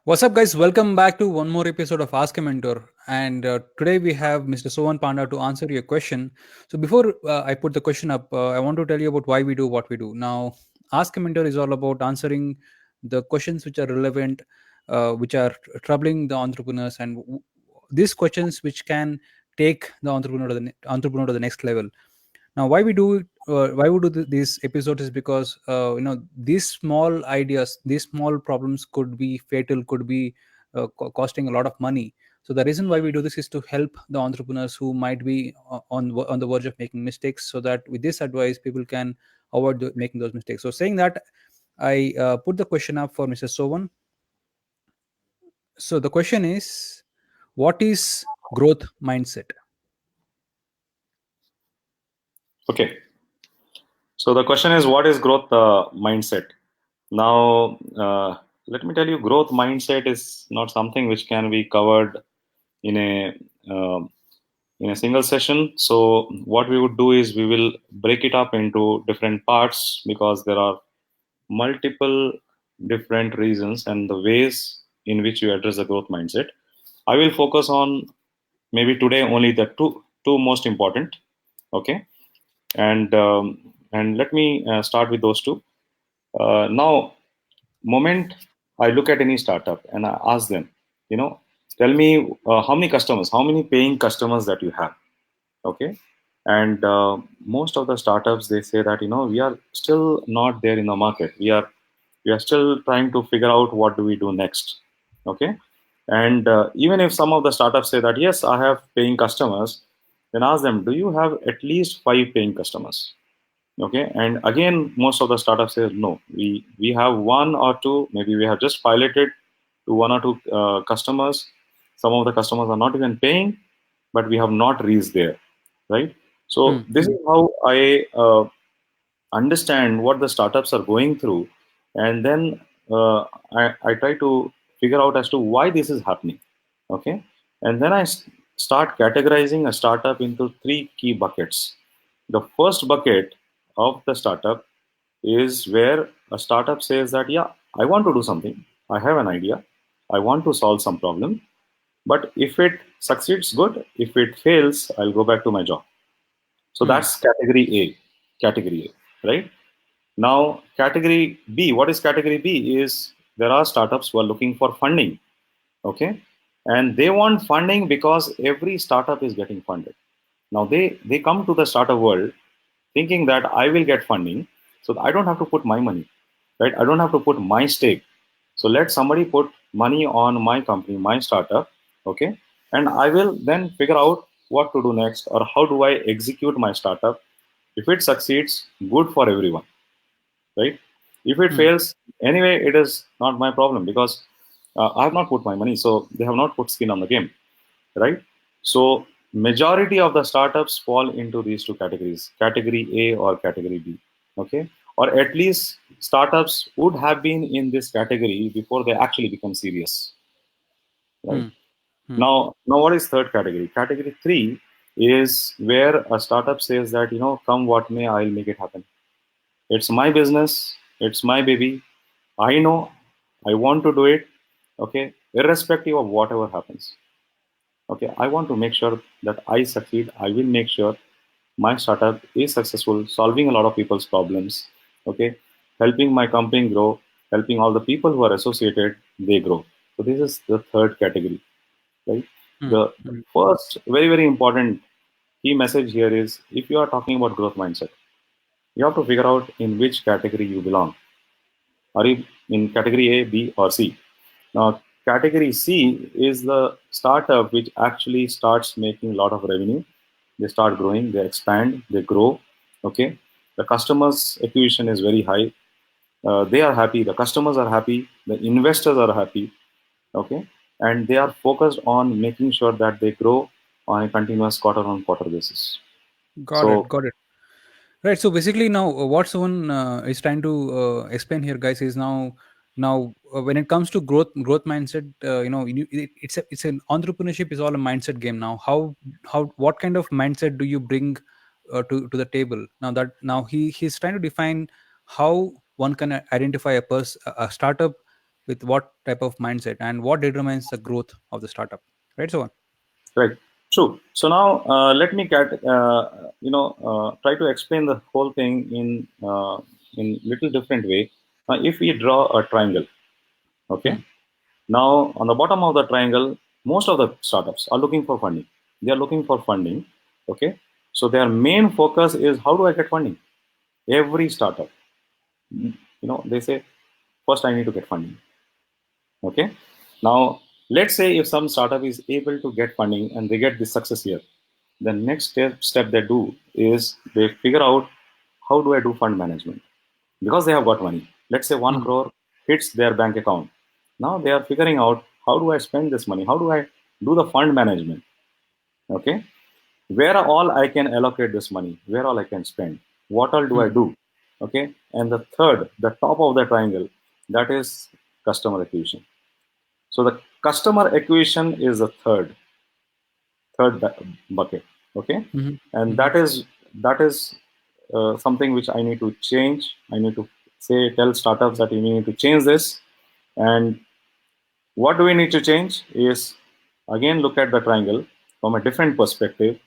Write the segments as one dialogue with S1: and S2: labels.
S1: What's up, guys? Welcome back to one more episode of Askamentor. And today we have Mr. SOVAN Panda to answer your question. So, before I put the question up, I want to tell you about why we do what we do. Now, Askamentor is all about answering the questions which are relevant, which are troubling the entrepreneurs, and these questions which can take the entrepreneur to the next level. Now, why we do these episodes is because these small ideas, these small problems could be fatal, could be costing a lot of money. So the reason why we do this is to help the entrepreneurs who might be on the verge of making mistakes, so that with this advice people can avoid making those mistakes. So saying that, I put the question up for Mr. Sovan. So the question is, what is growth mindset?
S2: Okay. So the question is, what is growth mindset? Now, let me tell you, growth mindset is not something which can be covered in a um in a single session. So what we would do is we will break it up into different parts because there are multiple different reasons and the ways in which you address the growth mindset. I will focus on maybe today only the two most important. Okay, and let me start with those two. Now, moment I look at any startup and I ask them, tell me how many customers, how many paying customers that you have. Okay, and most of the startups, they say that we are still not there in the market. We are still trying to figure out what do we do next. Okay, and even if some of the startups say that yes, I have paying customers, then ask them, do you have at least 5 paying customers? Okay, and again most of the startups say no, we have one or two, maybe we have just piloted to one or two customers. Some of the customers are not even paying, but we have not reached there, right? So
S1: Hmm.
S2: this is how I understand what the startups are going through, and then I try to figure out as to why this is happening. Okay, and then start categorizing a startup into three key buckets. The first bucket of the startup is where a startup says that, yeah, I want to do something, I have an idea, I want to solve some problem, but if it succeeds, good. If it fails, I'll go back to my job. So
S1: Hmm.
S2: that's category A, right? Now, category B, what is category B? Is there are startups who are looking for funding, okay? And they want funding because every startup is getting funded. Now, they come to the startup world thinking that I will get funding, so I don't have to put my money, right? I don't have to put my stake. So let somebody put money on my company, my startup, okay? And I will then figure out what to do next or how do I execute my startup. If it succeeds, good for everyone, right? If it
S1: Hmm.
S2: fails, anyway, it is not my problem because I have not put my money, so they have not put skin on the game, right? So majority of the startups fall into these two categories, category A or category B, okay? Or at least startups would have been in this category before they actually become serious, right?
S1: Hmm. Hmm.
S2: Now what is third category? Category three is where a startup says that, come what may, I'll make it happen. It's my business. It's my baby. I know. I want to do it. Okay. Irrespective of whatever happens. Okay. I want to make sure that I succeed. I will make sure my startup is successful, solving a lot of people's problems. Okay. Helping my company grow, helping all the people who are associated, they grow. So this is the third category, right?
S1: Hmm.
S2: The
S1: Hmm.
S2: first very, very important key message here is if you are talking about growth mindset, you have to figure out in which category you belong. Are you in category A, B, or C? Now, category C is the startup which actually starts making a lot of revenue. They start growing, they expand, they grow. Okay, the customers acquisition is very high. They are happy. The customers are happy. The investors are happy. Okay, and they are focused on making sure that they grow on a continuous quarter-on-quarter basis.
S1: Got it.
S2: So,
S1: Got it. Right. So basically, now what someone is trying to explain here, guys, is now when it comes to growth mindset, it's an entrepreneurship is all a mindset game. Now, how what kind of mindset do you bring to the table? Now he's trying to define how one can identify a startup with what type of mindset, and what determines the growth of the startup, right? So
S2: Right. True. So now let me try to explain the whole thing in little different way. If we draw a triangle, okay.
S1: mm,
S2: Now on the bottom of the triangle, most of the startups are looking for funding. They are looking for funding. Okay. So their main focus is how do I get funding? Every startup, they say first I need to get funding. Okay. Now let's say if some startup is able to get funding and they get this success here, the next step they do is they figure out how do I do fund management, because they have got money. Let's say 1
S1: mm,
S2: crore hits their bank account. Now they are figuring out how do I spend this money? How do I do the fund management? Okay. Where all I can allocate this money? Where all I can spend? What all do I
S1: mm,
S2: do? Okay. And the third, the top of the triangle, that is customer acquisition. So the customer acquisition is the bucket. Okay.
S1: mhm,
S2: And
S1: mhm,
S2: that is something which I need to change. I need to tell startups that you need to change this. And what do we need to change is, again, look at the triangle from a different perspective,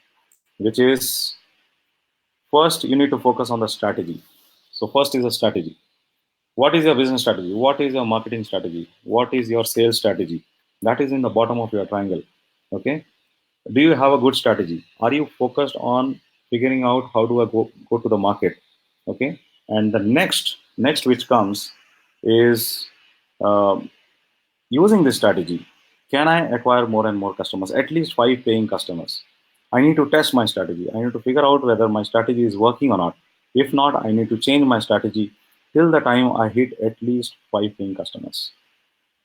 S2: which is, first you need to focus on the strategy. So first is a strategy. What is your business strategy? What is your marketing strategy? What is your sales strategy? That is in the bottom of your triangle. Okay. Do you have a good strategy? Are you focused on figuring out how do I go to the market? Okay. And the next which comes is, um, using this strategy, can I acquire more and more customers, at least 5 paying customers? I need to test my strategy. I need to figure out whether my strategy is working or not. If not, I need to change my strategy till the time I hit at least 5 paying customers.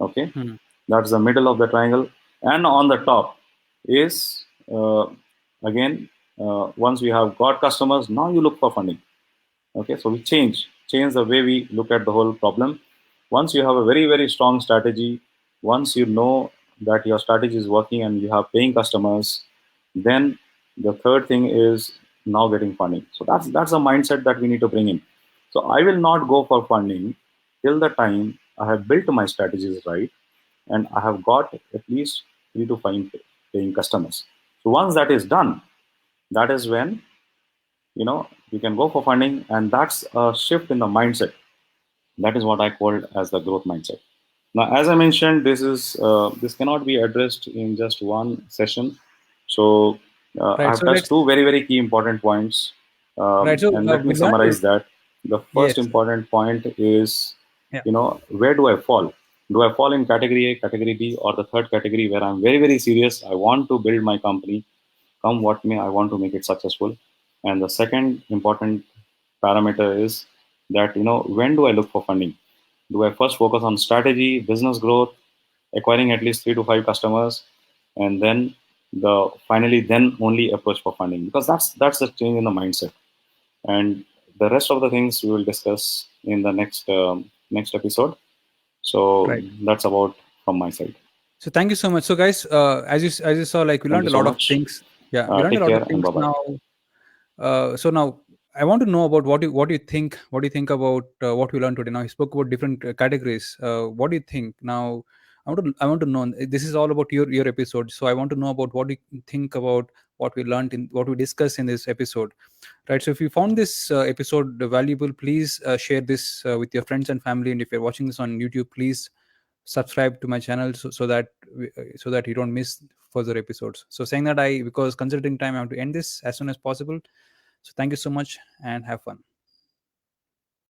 S2: Okay.
S1: mm,
S2: That's the middle of the triangle. And on the top is, again, once we have got customers, now you look for funding. Okay. So we change the way we look at the whole problem. Once you have a very very strong strategy, once you know that your strategy is working and you have paying customers, then the third thing is now getting funding. So that's the mindset that we need to bring in. So I will not go for funding till the time I have built my strategies right, and I have got at least 3 to 5 paying customers. So once that is done, that is when you can go for funding, and that's a shift in the mindset. That is what I called as the growth mindset. Now, as I mentioned, this cannot be addressed in just one session. So I
S1: right.
S2: have
S1: So
S2: touched
S1: let's
S2: two very very key important points,
S1: right. So
S2: and let me
S1: we learned
S2: summarize that. The first
S1: yes,
S2: important point is,
S1: yeah,
S2: where do I fall? Do I fall in category A, category B, or the third category where I'm very very serious? I want to build my company, come what may. I want to make it successful. And the second important parameter is that, when do I look for funding? Do I first focus on strategy, business growth, acquiring at least 3 to 5 customers, and then then only approach for funding? Because that's the change in the mindset. And the rest of the things we will discuss in the next episode. So
S1: right.
S2: that's about from my side.
S1: So thank you so much. So guys, as you saw, like we
S2: Thank
S1: learned
S2: you
S1: a
S2: so
S1: lot of
S2: much.
S1: things. Yeah, we learned a
S2: Take
S1: lot of
S2: care and
S1: things
S2: bye bye.
S1: now. So now I want to know about what you think about what we learned today. Now you spoke about different categories. What do you think now? I want to know. This is all about your episode. So I want to know about what you think about what we learned in what we discussed in this episode. Right. So if you found this episode valuable, please share this with your friends and family. And if you're watching this on YouTube, please subscribe to my channel so that you don't miss further episodes. So saying that, because considering time, I have to end this as soon as possible. So thank you so much and have fun.